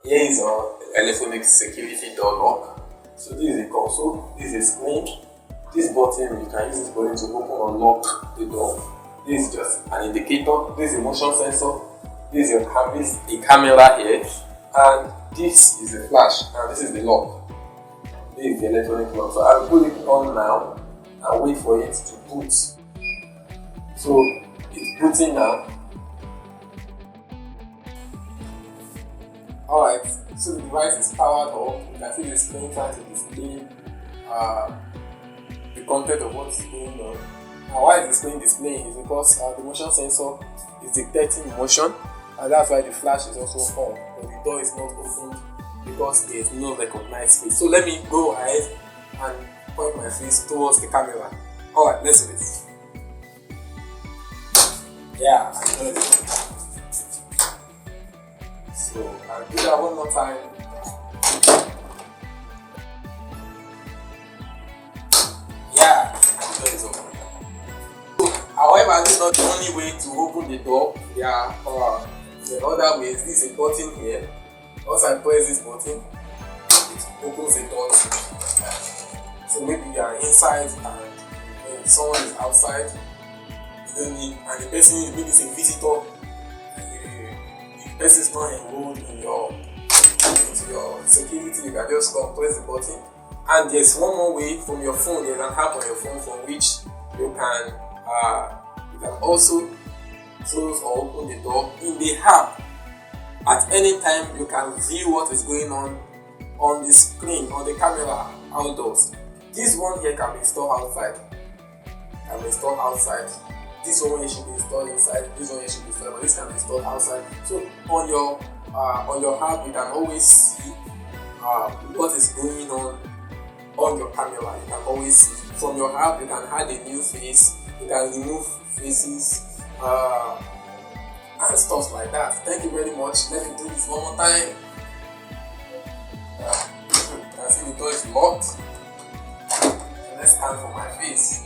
Here is our electronic security door lock. So this is a console, this is a screen. This button, you can use this button to open or lock the door. This is just an indicator. This is a motion sensor. This is a camera here, and this is a flash, and this is the lock. This is the electronic lock. So I'll put it on now and wait for it to boot. So it's booting now. Alright, so the device is powered up. You can see the screen trying to display the content of what's going on. Now, why is the screen displaying? Is because the motion sensor is detecting motion, and that's why the flash is also on, but the door is not opened because there is no recognized face. So let me go ahead and point my face towards the camera. Alright, let's do this. Yeah, I know it. So I'll do that one more time. Yeah, the door is open. However, this is not the only way to open the door. There are other ways. This is a button here. Once I press this button, it opens the door. So maybe you are inside and someone is outside. You don't need, and the person maybe is a visitor. The person is not enrolled into your security. You can just come press the button. And there's one more way from your phone. There's an app on your phone from which you can also close or open the door. In the app, at any time you can view what is going on the screen, on the camera outdoors. This one here can be installed outside. This one here should be installed inside. This one here should be installed, but this can be installed outside. So on your app, you can always see what is going on your camera. You can always see. From your app, you can add a new face. You can remove faces and stuff like that. Thank you very much. Let me do this one more time. You can see the door is locked. So let's scan for my face.